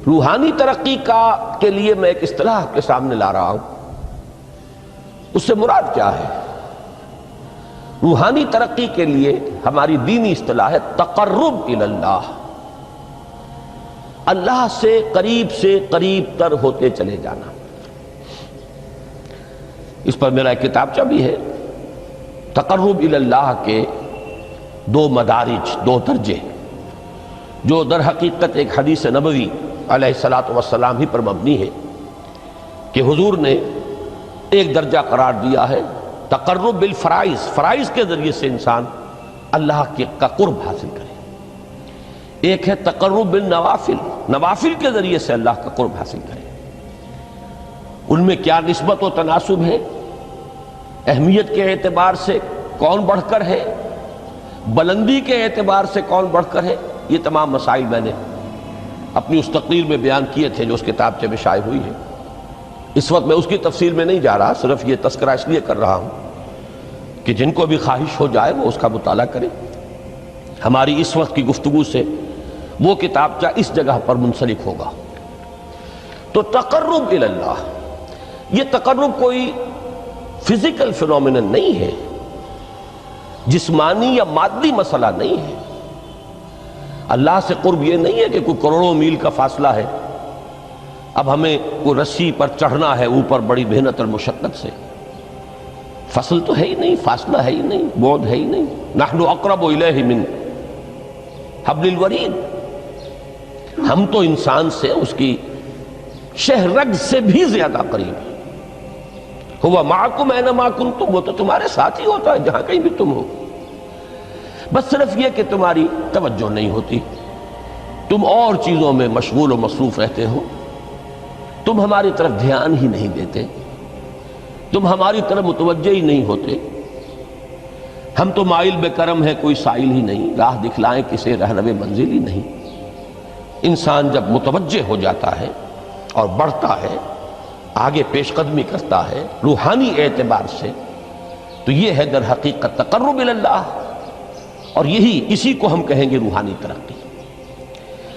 روحانی ترقی کے لیے میں ایک اصطلاح کے سامنے لا رہا ہوں، اس سے مراد کیا ہے؟ روحانی ترقی کے لیے ہماری دینی اصطلاح ہے تقرب الی اللہ، اللہ سے قریب تر ہوتے چلے جانا۔ اس پر میرا ایک کتابچہ بھی ہے، تقرب الی اللہ کے دو مدارج، دو درجے، جو در حقیقت ایک حدیث نبوی علیہ الصلوۃ والسلام ہی پر مبنی ہے کہ حضور نے ایک درجہ قرار دیا ہے تقرب بالفرائض، فرائض کے ذریعے سے انسان اللہ کا قرب حاصل کرے۔ ایک ہے تقرب بالنوافل، نوافل کے ذریعے سے اللہ کا قرب حاصل کرے۔ ان میں کیا نسبت و تناسب ہے، اہمیت کے اعتبار سے کون بڑھ کر ہے، بلندی کے اعتبار سے کون بڑھ کر ہے، یہ تمام مسائل میں نے اپنی اس تقریر میں بیان کیے تھے جو اس کتابچے میں شائع ہوئی ہے۔ اس وقت میں اس کی تفصیل میں نہیں جا رہا، صرف یہ تذکرہ اس لیے کر رہا ہوں کہ جن کو بھی خواہش ہو جائے وہ اس کا مطالعہ کرے۔ ہماری اس وقت کی گفتگو سے وہ کتابچہ اس جگہ پر منسلک ہوگا۔ تو تقرب الی اللہ، یہ تقرب کوئی فزیکل فینومینن نہیں ہے، جسمانی یا مادی مسئلہ نہیں ہے۔ اللہ سے قرب یہ نہیں ہے کہ کوئی کروڑوں میل کا فاصلہ ہے، اب ہمیں کوئی رسی پر چڑھنا ہے اوپر بڑی محنت اور مشقت سے۔ فصل تو ہے ہی نہیں، فاصلہ ہے ہی نہیں، بعد ہے ہی نہیں۔ نحن اقرب الیہ من حبل الورید، ہم تو انسان سے اس کی شہرگ سے بھی زیادہ قریب ہیں۔ ہوا معکم اینما کنتم، وہ تو تمہارے ساتھ ہی ہوتا ہے جہاں کہیں بھی تم ہو، بس صرف یہ کہ تمہاری توجہ نہیں ہوتی، تم اور چیزوں میں مشغول و مصروف رہتے ہو، تم ہماری طرف دھیان ہی نہیں دیتے، تم ہماری طرف متوجہ ہی نہیں ہوتے۔ ہم تو مائل بے کرم ہے، کوئی سائل ہی نہیں، راہ دکھلائیں کسے رہنو منزل ہی نہیں۔ انسان جب متوجہ ہو جاتا ہے اور بڑھتا ہے، آگے پیش قدمی کرتا ہے روحانی اعتبار سے، تو یہ ہے در حقیقت تقرب الی اللہ، اور اسی کو ہم کہیں گے روحانی ترقی۔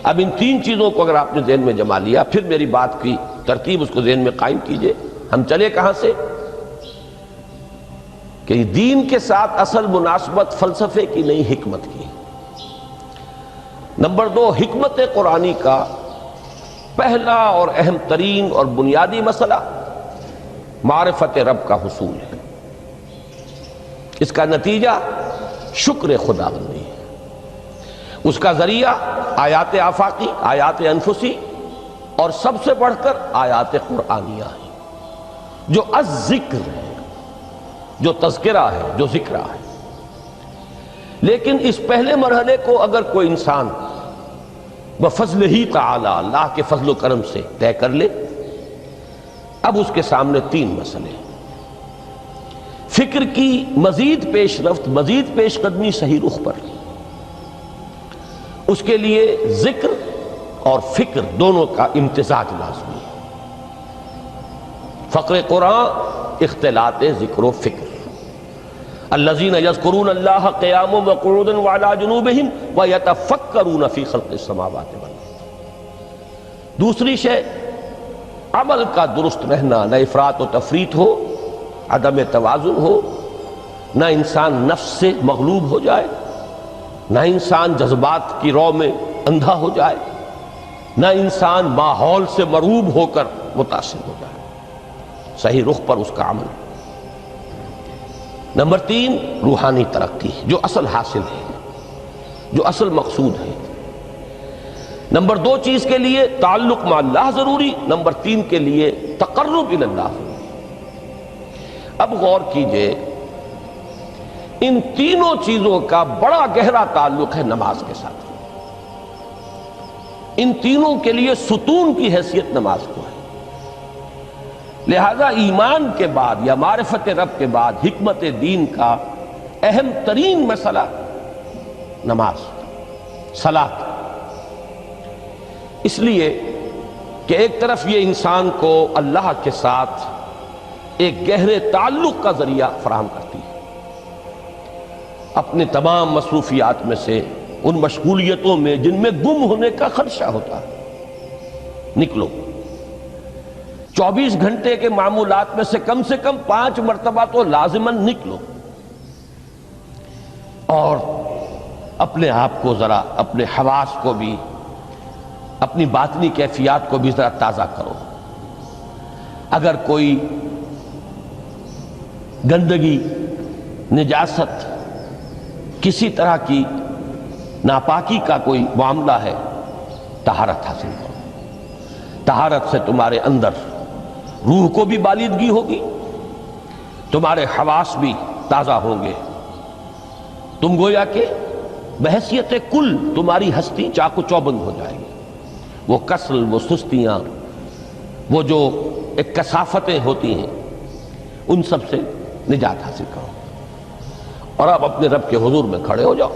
اب ان تین چیزوں کو اگر آپ نے ذہن میں جما لیا، پھر میری بات کی ترتیب اس کو ذہن میں قائم کیجئے۔ ہم چلے کہاں سے کہ دین کے ساتھ اصل مناسبت فلسفے کی نہیں، حکمت کی۔ نمبر 2، حکمت قرآنی کا پہلا اور اہم ترین اور بنیادی مسئلہ معرفت رب کا حصول ہے۔ اس کا نتیجہ شکر خدا بندی ہے، اس کا ذریعہ آیات آفاقی، آیات انفسی، اور سب سے بڑھ کر آیات قرآنیہ ہیں جو الذکر ہے، جو تذکرہ ہے، جو ذکرہ ہے۔ لیکن اس پہلے مرحلے کو اگر کوئی انسان بفضل ہی تعالی، اللہ کے فضل و کرم سے طے کر لے، اب اس کے سامنے تین مسئلے، فکر کی مزید پیش رفت، مزید پیش قدمی صحیح رخ پر، اس کے لیے ذکر اور فکر دونوں کا امتزاج لازمی ہے۔ فقر قرآن اختلاط ذکر و فکر۔ الذین یذکرون اللہ قیاما وقعودا وعلی جنوبہم ویتفکرون فی خلق السماوات والارض۔ دوسری شے عمل کا درست رہنا، نہ افراط و تفریط ہو، عدم توازن ہو، نہ انسان نفس سے مغلوب ہو جائے، نہ انسان جذبات کی رو میں اندھا ہو جائے، نہ انسان ماحول سے مرعوب ہو کر متاثر ہو جائے، صحیح رخ پر اس کا عمل۔ نمبر 3، روحانی ترقی، جو اصل حاصل ہے، جو اصل مقصود ہے۔ نمبر 2 چیز کے لیے تعلق مع اللہ ضروری، نمبر 3 کے لیے تقرب الی اللہ ضروری۔ اب غور کیجئے، ان تینوں چیزوں کا بڑا گہرا تعلق ہے نماز کے ساتھ۔ ان تینوں کے لیے ستون کی حیثیت نماز کو ہے۔ لہذا ایمان کے بعد یا معرفت رب کے بعد حکمت دین کا اہم ترین مسئلہ نماز، صلاۃ۔ اس لیے کہ ایک طرف یہ انسان کو اللہ کے ساتھ ایک گہرے تعلق کا ذریعہ فراہم کرتی ہے، اپنے تمام مصروفیات میں سے، ان مشغولیتوں میں جن میں گم ہونے کا خدشہ ہوتا ہے، نکلو۔ 24 گھنٹے کے معمولات میں سے کم 5 مرتبہ تو لازماً نکلو، اور اپنے آپ کو ذرا، اپنے حواس کو بھی، اپنی باطنی کیفیات کو بھی ذرا تازہ کرو۔ اگر کوئی گندگی، نجاست، کسی طرح کی ناپاکی کا کوئی معاملہ ہے، طہارت حاصل کرو۔ طہارت سے تمہارے اندر روح کو بھی بالیدگی ہوگی، تمہارے حواس بھی تازہ ہوں گے، تم گویا کہ بحیثیت کل تمہاری ہستی چاق و چوبند ہو جائے گی۔ وہ کسل، وہ سستیاں، وہ جو ایک کثافتیں ہوتی ہیں، ان سب سے نجات حاصل کرو، اور اب اپنے رب کے حضور میں کھڑے ہو جاؤ،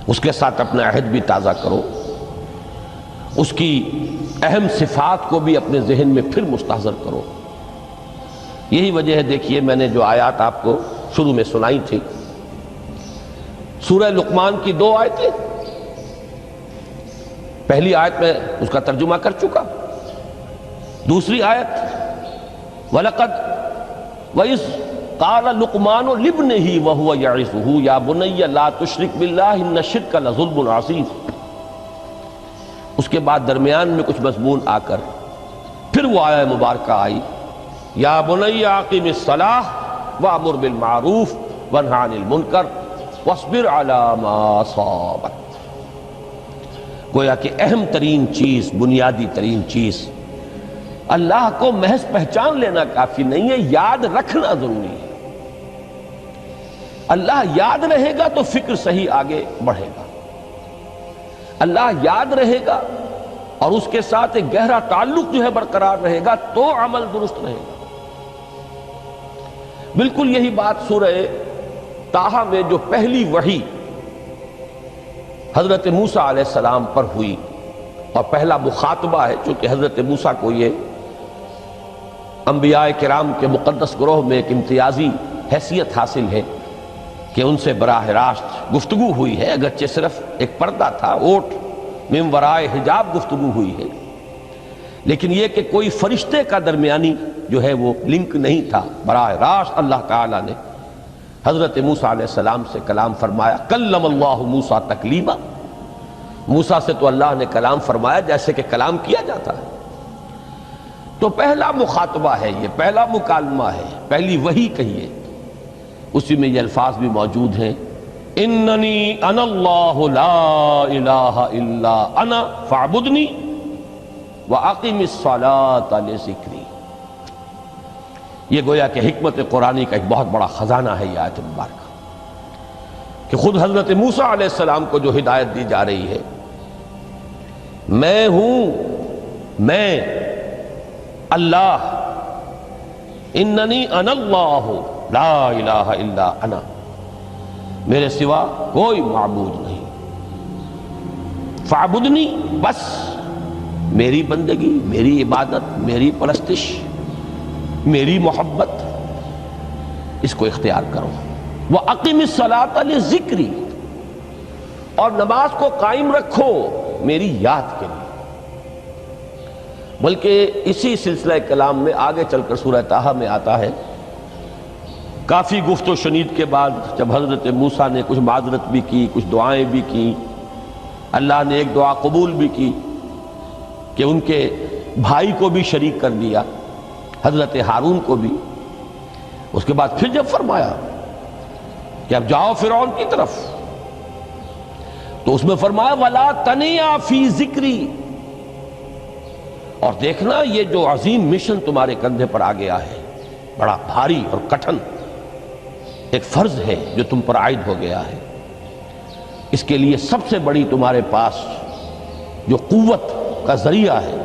اس کے ساتھ اپنا عہد بھی تازہ کرو، اس کی اہم صفات کو بھی اپنے ذہن میں پھر مستحضر کرو۔ یہی وجہ ہے، دیکھیے میں نے جو آیات آپ کو شروع میں سنائی تھی، سورہ لقمان کی 2 آیتیں، پہلی آیت میں اس کا ترجمہ کر چکا، دوسری آیت وَلَقَدْ وَإِذْ قَالَ لُقْمَانُ لِابْنِهِ وَهُوَ يَعِظُهُ يَا بُنَيَّ لَا تُشْرِكْ بِاللَّهِ إِنَّ الشِّرْكَ لَظُلْمٌ عَظِيمٌ۔ اس کے بعد درمیان میں کچھ مضمون آ کر پھر وہ آیہ مبارکہ آئی، یا بنی اقیم الصلاۃ وامر بالمعروف وانہی عن المنکر واصبر علی ما اصابک۔ گویا کہ اہم ترین چیز، بنیادی ترین چیز، اللہ کو محض پہچان لینا کافی نہیں ہے، یاد رکھنا ضروری ہے۔ اللہ یاد رہے گا تو فکر صحیح آگے بڑھے گا، اللہ یاد رہے گا اور اس کے ساتھ ایک گہرا تعلق جو ہے برقرار رہے گا تو عمل درست رہے گا۔ بالکل یہی بات سورہ طٰہٰ میں جو پہلی وحی حضرت موسیٰ علیہ السلام پر ہوئی، اور پہلا مخاطبہ ہے، چونکہ حضرت موسیٰ کو یہ انبیاء کرام کے مقدس گروہ میں ایک امتیازی حیثیت حاصل ہے کہ ان سے براہ راست گفتگو ہوئی ہے، اگرچہ صرف ایک پردہ تھا، اوٹ من ورائے حجاب گفتگو ہوئی ہے، لیکن یہ کہ کوئی فرشتے کا درمیانی جو ہے وہ لنک نہیں تھا، براہ راست اللہ تعالیٰ نے حضرت موسیٰ علیہ السلام سے کلام فرمایا۔ کلم اللہ موسیٰ تکلیما، موسیٰ سے تو اللہ نے کلام فرمایا جیسے کہ کلام کیا جاتا ہے۔ تو پہلا مخاطبہ ہے، یہ پہلا مکالمہ ہے، پہلی وحی کہیے، اسی میں یہ الفاظ بھی موجود ہیں، اننی انا اللہ لا الہ الا انا فاعبدنی واقم الصلاۃ لذکری۔ یہ گویا کہ حکمت قرآنی کا ایک بہت بڑا خزانہ ہے یہ آیت مبارکہ، کہ خود حضرت موسیٰ علیہ السلام کو جو ہدایت دی جا رہی ہے، میں ہوں، میں اللہ، اننی انا اللہ لا الہ الا انا، میرے سوا کوئی معبود نہیں، فاعبدنی، بس میری بندگی، میری عبادت، میری پرستش، میری محبت، اس کو اختیار کرو۔ وَأَقِمِ الصَّلَاةَ لِذِكْرِي، اور نماز کو قائم رکھو میری یاد کے لیے۔ بلکہ اسی سلسلہ کلام میں آگے چل کر سورہ طٰہٰ میں آتا ہے، کافی گفت و شنید کے بعد جب حضرت موسیٰ نے کچھ معذرت بھی کی، کچھ دعائیں بھی کی، اللہ نے ایک دعا قبول بھی کی کہ ان کے بھائی کو بھی شریک کر دیا، حضرت ہارون کو بھی۔ اس کے بعد پھر جب فرمایا کہ اب جاؤ فرعون کی طرف، تو اس میں فرمایا وَلَا تَنِيَا فِي ذِكْرِي، اور دیکھنا یہ جو عظیم مشن تمہارے کندھے پر آ گیا ہے، بڑا بھاری اور کٹھن ایک فرض ہے جو تم پر عائد ہو گیا ہے، اس کے لیے سب سے بڑی تمہارے پاس جو قوت کا ذریعہ ہے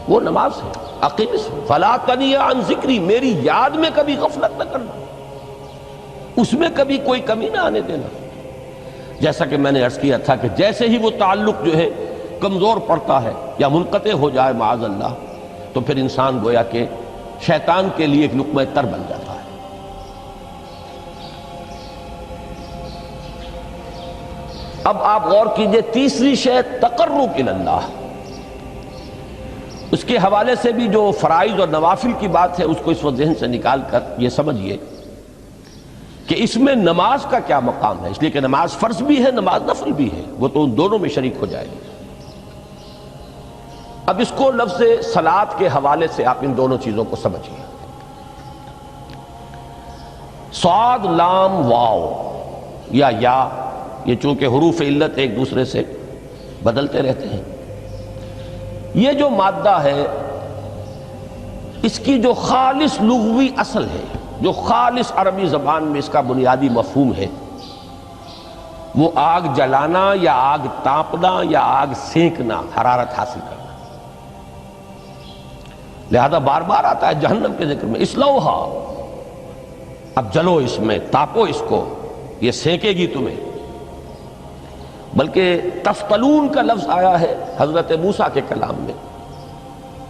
وہ نماز ہے۔ اقیم فلا تنیا عن ذکری، میری یاد میں کبھی غفلت نہ کرنا، اس میں کبھی کوئی کمی نہ آنے دینا۔ جیسا کہ میں نے عرض کیا تھا کہ جیسے ہی وہ تعلق جو ہے کمزور پڑتا ہے یا منقطع ہو جائے معاذ اللہ، تو پھر انسان گویا کہ شیطان کے لیے ایک لقمہ تر بن جاتا ہے۔ اب آپ غور کیجئے، تیسری شے تقرب الی اللہ، اس کے حوالے سے بھی جو فرائض اور نوافل کی بات ہے اس کو اس وقت ذہن سے نکال کر یہ سمجھیے کہ اس میں نماز کا کیا مقام ہے، اس لیے کہ نماز فرض بھی ہے، نماز نفل بھی ہے، وہ تو ان دونوں میں شریک ہو جائے گی۔ اب اس کو لفظ صلاۃ کے حوالے سے آپ ان دونوں چیزوں کو سمجھیے۔ صاد لام واو یا یہ چونکہ حروف علت ایک دوسرے سے بدلتے رہتے ہیں، یہ جو مادہ ہے اس کی جو خالص لغوی اصل ہے، جو خالص عربی زبان میں اس کا بنیادی مفہوم ہے، وہ آگ جلانا یا آگ تاپنا یا آگ سینکنا، حرارت حاصل کرنا۔ لہذا بار بار آتا ہے جہنم کے ذکر میں اسلوہا، اب جلو اس میں، تاپو اس کو، یہ سینکے گی تمہیں۔ بلکہ تفتلون کا لفظ آیا ہے حضرت موسیٰ کے کلام میں،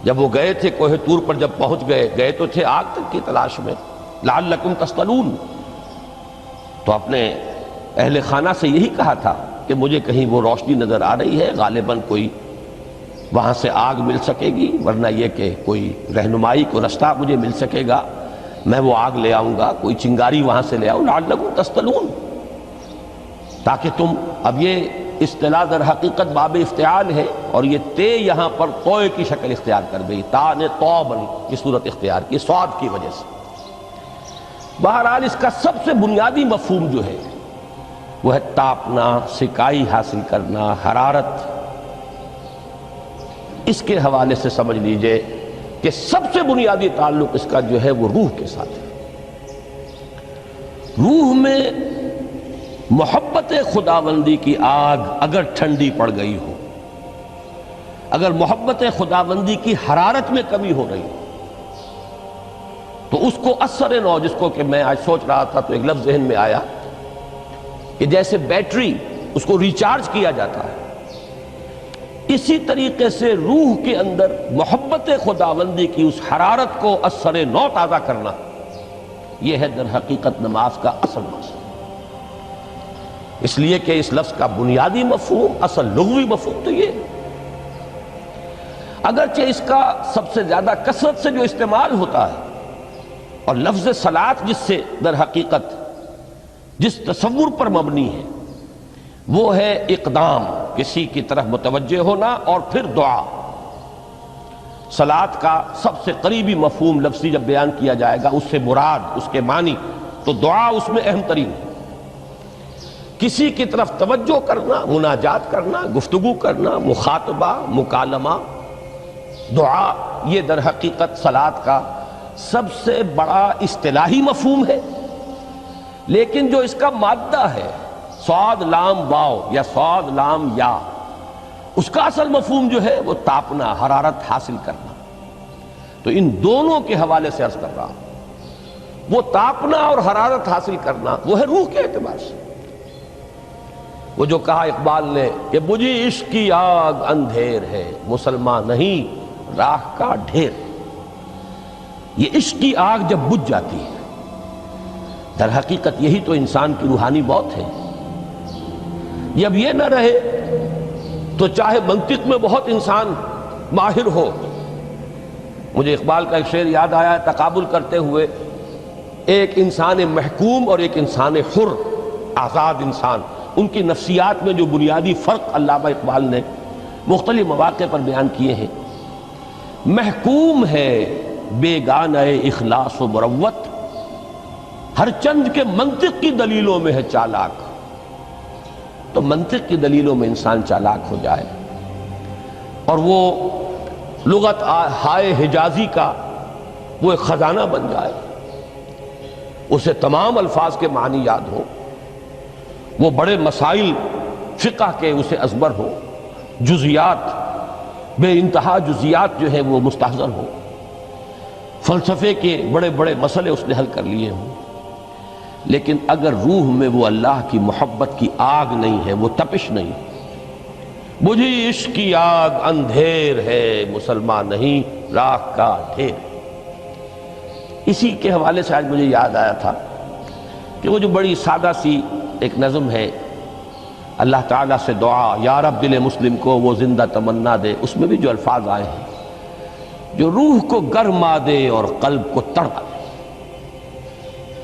جب وہ گئے تھے کوہ طور پر، جب پہنچ گئے تو تھے آگ تک کی تلاش میں، لعلکم تستلون، تو اپنے اہل خانہ سے یہی کہا تھا کہ مجھے کہیں وہ روشنی نظر آ رہی ہے، غالباً کوئی وہاں سے آگ مل سکے گی، ورنہ یہ کہ کوئی رہنمائی کو رستہ مجھے مل سکے گا، میں وہ آگ لے آؤں گا، کوئی چنگاری وہاں سے لے آؤں، لعلکم تستلون، تاکہ تم، اب یہ اصطلاح در حقیقت باب افتعال ہے، اور یہ تے یہاں پر توئے کی شکل اختیار کر گئی، تا نے تو بنی کی صورت اختیار کی صاد کی وجہ سے۔ بہرحال اس کا سب سے بنیادی مفہوم جو ہے وہ ہے تاپنا، سکائی حاصل کرنا، حرارت۔ اس کے حوالے سے سمجھ لیجئے کہ سب سے بنیادی تعلق اس کا جو ہے وہ روح کے ساتھ ہے۔ روح میں محبت خداوندی کی آگ اگر ٹھنڈی پڑ گئی ہو، اگر محبت خداوندی کی حرارت میں کمی ہو رہی ہو، تو اس کو اثر نو، جس کو کہ میں آج سوچ رہا تھا تو ایک لفظ ذہن میں آیا کہ جیسے بیٹری اس کو ریچارج کیا جاتا ہے، اسی طریقے سے روح کے اندر محبت خداوندی کی اس حرارت کو اثر نو تازہ کرنا، یہ ہے در حقیقت نماز کا اصل مقصد۔ اس لیے کہ اس لفظ کا بنیادی مفہوم، اصل لغوی مفہوم تو یہ ہے، اگرچہ اس کا سب سے زیادہ کثرت سے جو استعمال ہوتا ہے، اور لفظ صلاۃ جس سے در حقیقت جس تصور پر مبنی ہے وہ ہے اقدام، کسی کی طرف متوجہ ہونا اور پھر دعا۔ صلاۃ کا سب سے قریبی مفہوم لفظی جب بیان کیا جائے گا، اس سے مراد، اس کے معنی، تو دعا اس میں اہم ترین ہے۔ کسی کی طرف توجہ کرنا، مناجات کرنا، گفتگو کرنا، مخاطبہ، مکالمہ، دعا، یہ در حقیقت صلاۃ کا سب سے بڑا اصطلاحی مفہوم ہے۔ لیکن جو اس کا مادہ ہے، صاد لام واو یا صاد لام یا، اس کا اصل مفہوم جو ہے وہ تاپنا، حرارت حاصل کرنا۔ تو ان دونوں کے حوالے سے عرض کر رہا ہوں، وہ تاپنا اور حرارت حاصل کرنا وہ ہے روح کے اعتبار سے۔ وہ جو کہا اقبال نے کہ بجھی عشق کی آگ اندھیر ہے، مسلمان نہیں راہ کا ڈھیر۔ یہ عشق کی آگ جب بجھ جاتی ہے، در حقیقت یہی تو انسان کی روحانی موت ہے۔ جب یہ نہ رہے تو چاہے منطق میں بہت انسان ماہر ہو، مجھے اقبال کا ایک شعر یاد آیا، تقابل کرتے ہوئے ایک انسان محکوم اور ایک انسان حر، آزاد انسان، ان کی نفسیات میں جو بنیادی فرق علامہ اقبال نے مختلف مواقع پر بیان کیے ہیں۔ محکوم ہے بیگانہ اخلاص و مروت، ہر چند کے منطق کی دلیلوں میں ہے چالاک۔ تو منطق کی دلیلوں میں انسان چالاک ہو جائے اور وہ لغت ہائے حجازی کا وہ ایک خزانہ بن جائے، اسے تمام الفاظ کے معنی یاد ہو، وہ بڑے مسائل فقہ کے اسے ازبر ہو، جزیات، بے انتہا جزیات جو ہیں وہ مستحضر ہو، فلسفے کے بڑے بڑے مسئلے اس نے حل کر لیے ہوں، لیکن اگر روح میں وہ اللہ کی محبت کی آگ نہیں ہے، وہ تپش نہیں، بجھی عشق کی آگ اندھیر ہے، مسلمان نہیں راہ کا ڈھیر۔ اسی کے حوالے سے آج مجھے یاد آیا تھا کہ وہ جو بڑی سادہ سی ایک نظم ہے، اللہ تعالیٰ سے دعا، یا رب دل مسلم کو وہ زندہ تمنا دے، اس میں بھی جو الفاظ آئے ہیں جو روح کو گرما دے اور قلب کو تڑپا دے.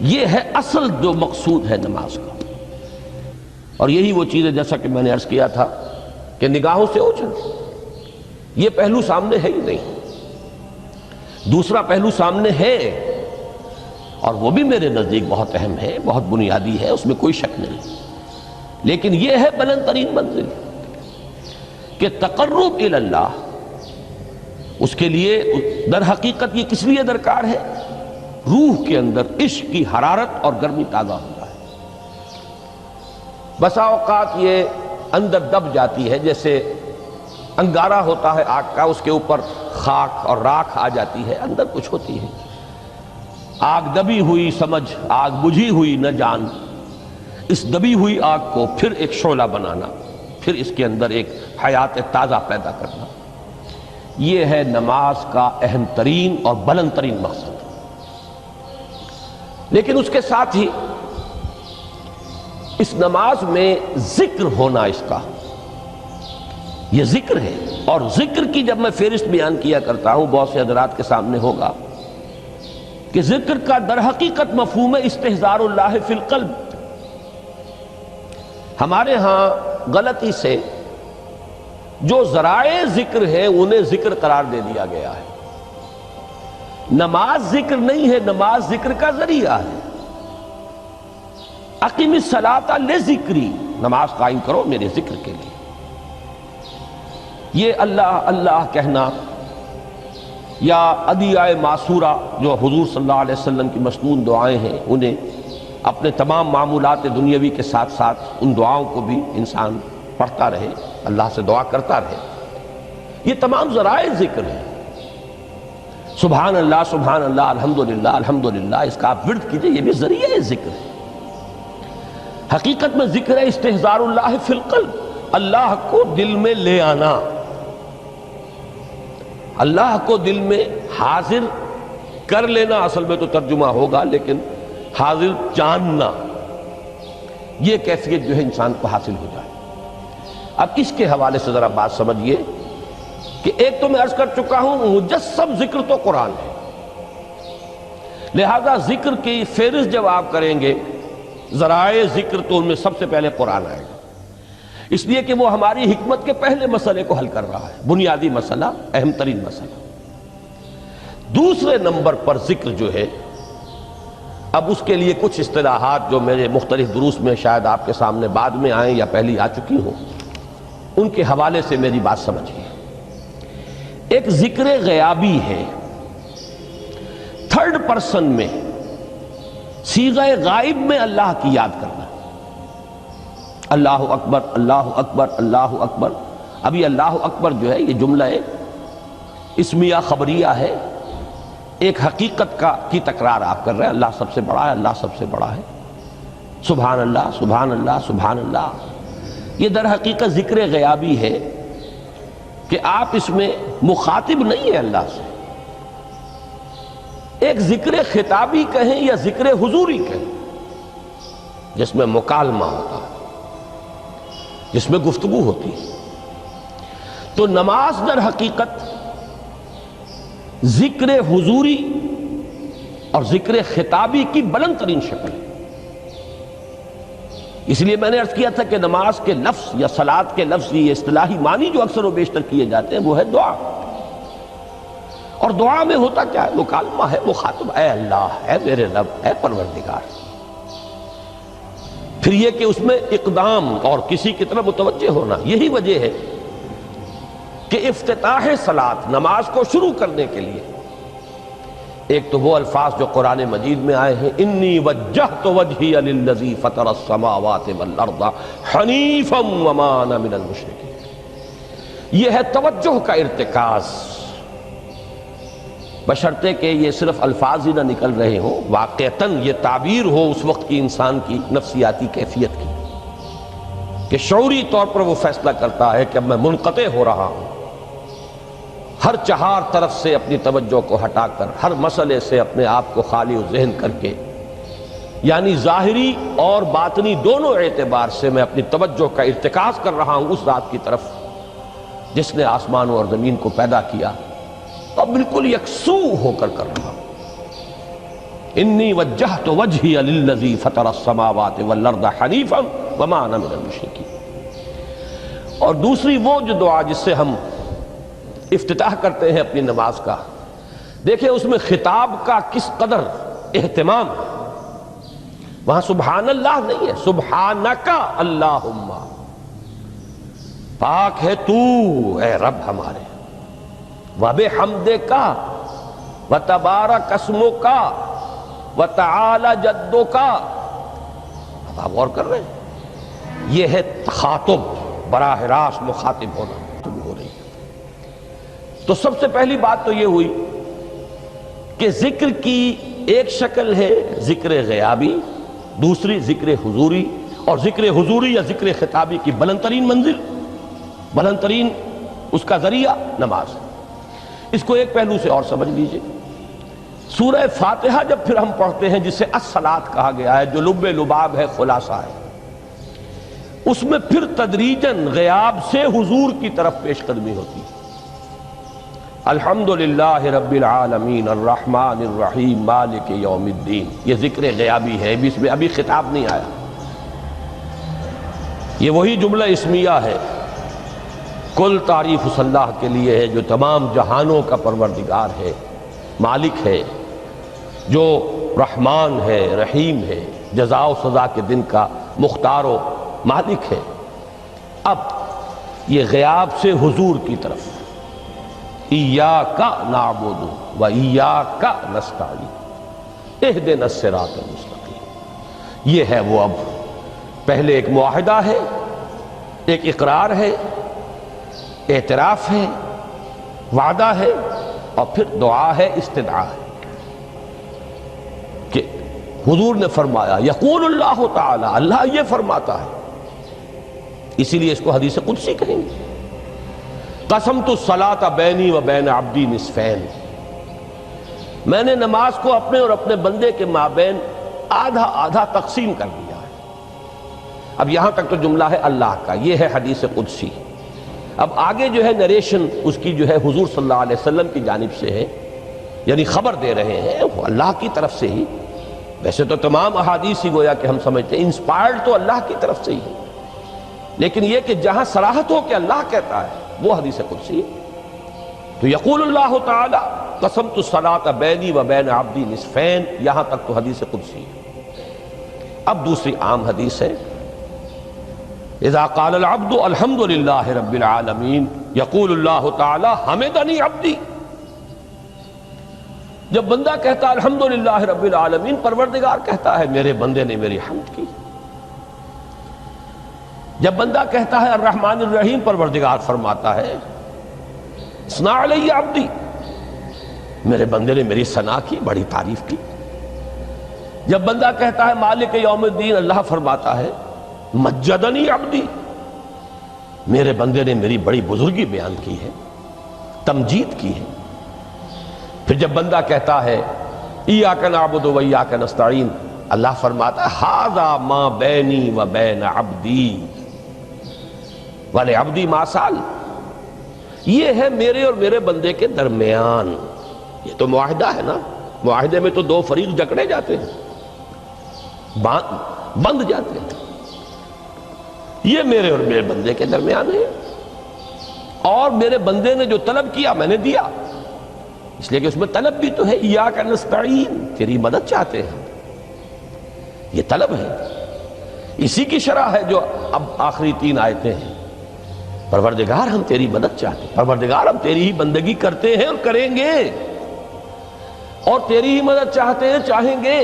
یہ ہے اصل جو مقصود ہے نماز کا. اور یہی وہ چیز ہے جیسا کہ میں نے عرض کیا تھا کہ نگاہوں سے اوجھل، یہ پہلو سامنے ہے ہی نہیں. دوسرا پہلو سامنے ہے اور وہ بھی میرے نزدیک بہت اہم ہے، بہت بنیادی ہے، اس میں کوئی شک نہیں. لیکن یہ ہے بلند ترین منزل کہ تقرب الی اللہ، اس کے لیے در حقیقت یہ کس لیے درکار ہے؟ روح کے اندر عشق کی حرارت اور گرمی تازہ ہوتا ہے. بسا اوقات یہ اندر دب جاتی ہے، جیسے انگارہ ہوتا ہے آگ کا، اس کے اوپر خاک اور راکھ آ جاتی ہے، اندر کچھ ہوتی ہے. آگ دبی ہوئی سمجھ، آگ بجھی ہوئی نہ جان. اس دبی ہوئی آگ کو پھر ایک شعلہ بنانا، پھر اس کے اندر ایک حیات تازہ پیدا کرنا، یہ ہے نماز کا اہم ترین اور بلند ترین مقصد. لیکن اس کے ساتھ ہی اس نماز میں ذکر ہونا، اس کا یہ ذکر ہے. اور ذکر کی جب میں فہرست بیان کیا کرتا ہوں، بہت سے حضرات کے سامنے ہوگا کہ ذکر کا در حقیقت مفہوم ہے استحضار اللہ فی القلب. ہمارے ہاں غلطی سے جو ذرائع ذکر ہیں انہیں ذکر قرار دے دیا گیا ہے. نماز ذکر نہیں ہے، نماز ذکر کا ذریعہ ہے. اقیم الصلاۃ لذکری، نماز قائم کرو میرے ذکر کے لیے. یہ اللہ اللہ کہنا یا ادعیہ معصورہ جو حضور صلی اللہ علیہ وسلم کی مسنون دعائیں ہیں، انہیں اپنے تمام معمولات دنیاوی کے ساتھ ساتھ ان دعاؤں کو بھی انسان پڑھتا رہے، اللہ سے دعا کرتا رہے، یہ تمام ذرائع ذکر ہیں. سبحان اللہ الحمدللہ الحمدللہ، اس کا آپ ورد کیجئے، یہ بھی ذریعہ ذکر ہے. حقیقت میں ذکر ہے استحضار اللہ فی القلب، اللہ کو دل میں لے آنا، اللہ کو دل میں حاضر کر لینا. اصل میں تو ترجمہ ہوگا، لیکن حاضر جاننا، یہ کیفیت جو ہے انسان کو حاصل ہو جائے. اب اس کے حوالے سے ذرا بات سمجھیے کہ ایک تو میں عرض کر چکا ہوں مجسم ذکر تو قرآن ہے، لہذا ذکر کی فہرست جب آپ کریں گے ذرائع ذکر تو ان میں سب سے پہلے قرآن آئے گا، اس لیے کہ وہ ہماری حکمت کے پہلے مسئلے کو حل کر رہا ہے، بنیادی مسئلہ، اہم ترین مسئلہ. دوسرے نمبر پر ذکر جو ہے، اب اس کے لیے کچھ اصطلاحات جو میرے مختلف دروس میں شاید آپ کے سامنے بعد میں آئیں یا پہلی آ چکی ہوں، ان کے حوالے سے میری بات سمجھیے. ایک ذکر غیابی ہے، تھرڈ پرسن میں، صیغہ غائب میں اللہ کی یاد کرنا. اللہ اکبر اللہ اکبر اللہ اکبر. ابھی اللہ اکبر جو ہے یہ جملہ اسمیہ خبریہ ہے، ایک حقیقت کی تکرار آپ کر رہے ہیں، اللہ سب سے بڑا ہے، اللہ سب سے بڑا ہے. سبحان اللہ سبحان اللہ سبحان اللہ، یہ در حقیقت ذکر غیابی ہے کہ آپ اس میں مخاطب نہیں ہیں اللہ سے. ایک ذکر خطابی کہیں یا ذکر حضوری کہیں، جس میں مکالمہ ہوتا ہے، جس میں گفتگو ہوتی ہے. تو نماز در حقیقت ذکر حضوری اور ذکر خطابی کی بلند ترین شکل ہے. اس لیے میں نے عرض کیا تھا کہ نماز کے لفظ یا صلاۃ کے لفظ یہ اصطلاحی معنی جو اکثر و بیشتر کیے جاتے ہیں وہ ہے دعا. اور دعا میں ہوتا کیا ہے؟ مکالمہ ہے، مخاطب، اے اللہ، اے میرے رب، اے پروردگار. پھر یہ کہ اس میں اقدام اور کسی کی طرف متوجہ ہونا. یہی وجہ ہے کہ افتتاح صلاۃ، نماز کو شروع کرنے کے لیے، ایک تو وہ الفاظ جو قرآن مجید میں آئے ہیں، انی وجہت وجہی للذی فطر السماوات والارض حنیفا وما انا من المشرکین. یہ ہے توجہ کا ارتکاز، بشرطے کہ یہ صرف الفاظ ہی نہ نکل رہے ہوں، واقعتاً یہ تعبیر ہو اس وقت کی انسان کی نفسیاتی کیفیت کی، کہ شعوری طور پر وہ فیصلہ کرتا ہے کہ اب میں منقطع ہو رہا ہوں، ہر چہار طرف سے اپنی توجہ کو ہٹا کر، ہر مسئلے سے اپنے آپ کو خالی و ذہن کر کے، یعنی ظاہری اور باطنی دونوں اعتبار سے میں اپنی توجہ کا ارتکاز کر رہا ہوں اس ذات کی طرف جس نے آسمانوں اور زمین کو پیدا کیا اور بالکل یکسو ہو کر رہا ہوں۔ انی وجہت وجہی للذی فطر السماوات والارض حنیفا وما انا من المشرکین۔ اور دوسری وہ جو دعا جس سے ہم افتتاح کرتے ہیں اپنی نماز کا، دیکھیں اس میں خطاب کا کس قدر اہتمام ہے۔ وہاں سبحان اللہ نہیں ہے، سبحانک اللہم، پاک ہے تو اے رب ہمارے، وبحمدک وتبارک اسمک وتعالی جدک۔ اب آپ غور کر رہے ہیں، یہ ہے تخاطب، براہ راست مخاطب ہونا ہو رہی ہے۔ تو سب سے پہلی بات تو یہ ہوئی کہ ذکر کی ایک شکل ہے ذکر غیابی، دوسری ذکر حضوری، اور ذکر حضوری یا ذکر خطابی کی بلند ترین منزل، بلند ترین اس کا ذریعہ نماز۔ اس کو ایک پہلو سے اور سمجھ لیجئے، سورہ فاتحہ جب پھر ہم پڑھتے ہیں جسے الصلاۃ کہا گیا ہے، جو لب لباب ہے، خلاصہ ہے، اس میں پھر تدریجاً غیاب سے حضور کی طرف پیش قدمی ہوتی ہے۔ الحمدللہ رب العالمین الرحمن الرحیم مالک یوم الدین، یہ ذکر غیابی ہے، اس میں ابھی خطاب نہیں آیا۔ یہ وہی جملہ اسمیہ ہے، کل تعریف اس اللہ کے لیے ہے جو تمام جہانوں کا پروردگار ہے، مالک ہے، جو رحمان ہے، رحیم ہے، جزا و سزا کے دن کا مختار و مالک ہے۔ اب یہ غیاب سے حضور کی طرف، ایاک نعبد و ایاک نستعین اہدنا الصراط المستقیم، یہ ہے وہ۔ اب پہلے ایک معاہدہ ہے، ایک اقرار ہے، اعتراف ہے، وعدہ ہے، اور پھر دعا ہے، استدعا ہے کہ حضور نے فرمایا، یقول اللہ تعالی، اللہ یہ فرماتا ہے، اسی لیے اس کو حدیث قدسی کہیں گے، قسمت الصلاۃ بینی و بین عبدی نصفین، میں نے نماز کو اپنے اور اپنے بندے کے مابین آدھا آدھا تقسیم کر دیا ہے۔ اب یہاں تک تو جملہ ہے اللہ کا، یہ ہے حدیث قدسی۔ اب آگے جو ہے نریشن اس کی جو ہے حضور صلی اللہ علیہ وسلم کی جانب سے ہے، یعنی خبر دے رہے ہیں وہ اللہ کی طرف سے ہی۔ ویسے تو تمام احادیث ہی گویا کہ ہم سمجھتے ہیں انسپائرڈ تو اللہ کی طرف سے ہی ہے، لیکن یہ کہ جہاں صراحت ہو کہ اللہ کہتا ہے وہ حدیث قدسی ہے۔ تو یقول اللہ تعالی قسمت الصلاۃ بینی و بین عبدی نصفین، یہاں تک تو حدیث قدسی ہے۔ اب دوسری عام حدیث ہے، اذا قال العبد الحمد للہ رب العالمین یقول اللہ تعالی حمدنی عبدی، جب بندہ کہتا ہے الحمدللہ رب العالمین، پروردگار کہتا ہے میرے بندے نے میری حمد کی۔ جب بندہ کہتا ہے الرحمن الرحیم، پروردگار فرماتا ہے اثنا علی عبدی، میرے بندے نے میری ثنا کی، بڑی تعریف کی۔ جب بندہ کہتا ہے مالک یوم الدین، اللہ فرماتا ہے مجدنی عبدی، میرے بندے نے میری بڑی بزرگی بیان کی ہے، تمجید کی ہے۔ پھر جب بندہ کہتا ہے ایاک نعبد و ایاک نستعین، اللہ فرماتا ہے ھذا ما بینی و بین عبدی ولعبدی ما سأل، یہ ہے میرے اور میرے بندے کے درمیان۔ یہ تو معاہدہ ہے نا، معاہدے میں تو دو فریق جکڑے جاتے ہیں، بند جاتے ہیں، یہ میرے اور میرے بندے کے درمیان ہے، اور میرے بندے نے جو طلب کیا میں نے دیا، اس لیے کہ اس میں طلب بھی تو ہے، ایاک نستعین، تیری مدد چاہتے ہیں، یہ طلب ہے۔ اسی کی شرح ہے جو اب آخری 3 آیتیں ہیں، پروردگار ہم تیری مدد چاہتے ہیں، پروردگار ہم تیری ہی بندگی کرتے ہیں اور کریں گے، اور تیری ہی مدد چاہتے ہیں، چاہیں گے۔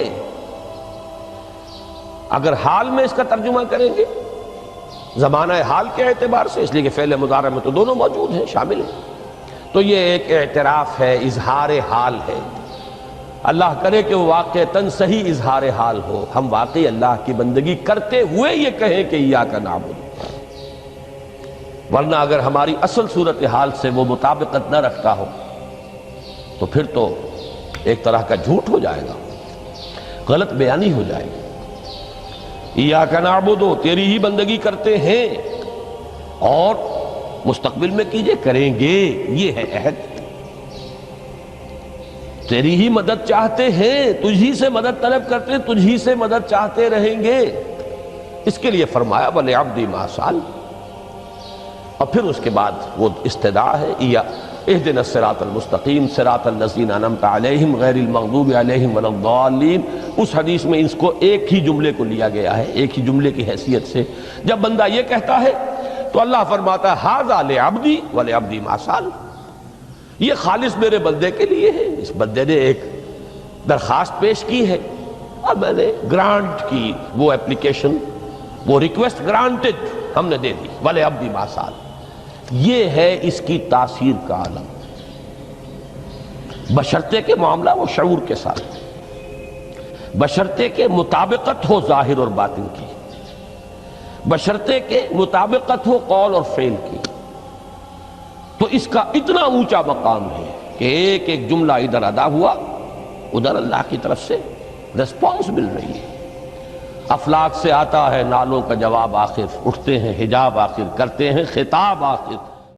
اگر حال میں اس کا ترجمہ کریں گے زمانہ حال کے اعتبار سے، اس لیے کہ فعل مضارع میں تو دونوں موجود ہیں، شامل ہیں، تو یہ ایک اعتراف ہے، اظہار حال ہے۔ اللہ کرے کہ وہ واقعتاً صحیح اظہار حال ہو، ہم واقعی اللہ کی بندگی کرتے ہوئے یہ کہیں کہ ایاک نعبد، ورنہ اگر ہماری اصل صورتحال سے وہ مطابقت نہ رکھتا ہو تو پھر تو ایک طرح کا جھوٹ ہو جائے گا، غلط بیانی ہو جائے گی۔ ایاک نعبد، تیری ہی بندگی کرتے ہیں، اور مستقبل میں کیجئے، کریں گے، یہ ہے عہد۔ تیری ہی مدد چاہتے ہیں، تجھی سے مدد طلب کرتے ہیں، تجھی سے مدد چاہتے رہیں گے۔ اس کے لیے فرمایا وَلِعَبْدِي مَا سَأَلَ، اور پھر اس کے بعد وہ استدعا ہے اهدنا الصراط المستقیم صراط الذین انعمت علیہم غیر المغضوب علیہم ولا الضالین۔ اس حدیث میں اس کو ایک ہی جملے کو لیا گیا ہے، ایک ہی جملے کی حیثیت سے۔ جب بندہ یہ کہتا ہے تو اللہ فرماتا ہے ھذا لعبدی ولعبدی ما سأل، یہ خالص میرے بندے کے لیے ہے۔ اس بندے نے ایک درخواست پیش کی ہے اور میں نے گرانٹ کی، وہ اپلیکیشن، وہ ریکویسٹ گرانٹڈ ہم نے دے دی، ولعبدی ما سأل۔ یہ ہے اس کی تاثیر کا عالم، بشرطے کے معاملہ وہ شعور کے ساتھ، بشرطے کے مطابقت ہو ظاہر اور باطن کی، بشرطے کے مطابقت ہو قول اور فعل کی، تو اس کا اتنا اونچا مقام ہے کہ ایک ایک جملہ ادھر ادا ہوا، ادھر اللہ کی طرف سے ریسپانس مل رہی ہے۔ افلاک سے آتا ہے نالوں کا جواب آخر، اٹھتے ہیں حجاب آخر، کرتے ہیں خطاب آخر۔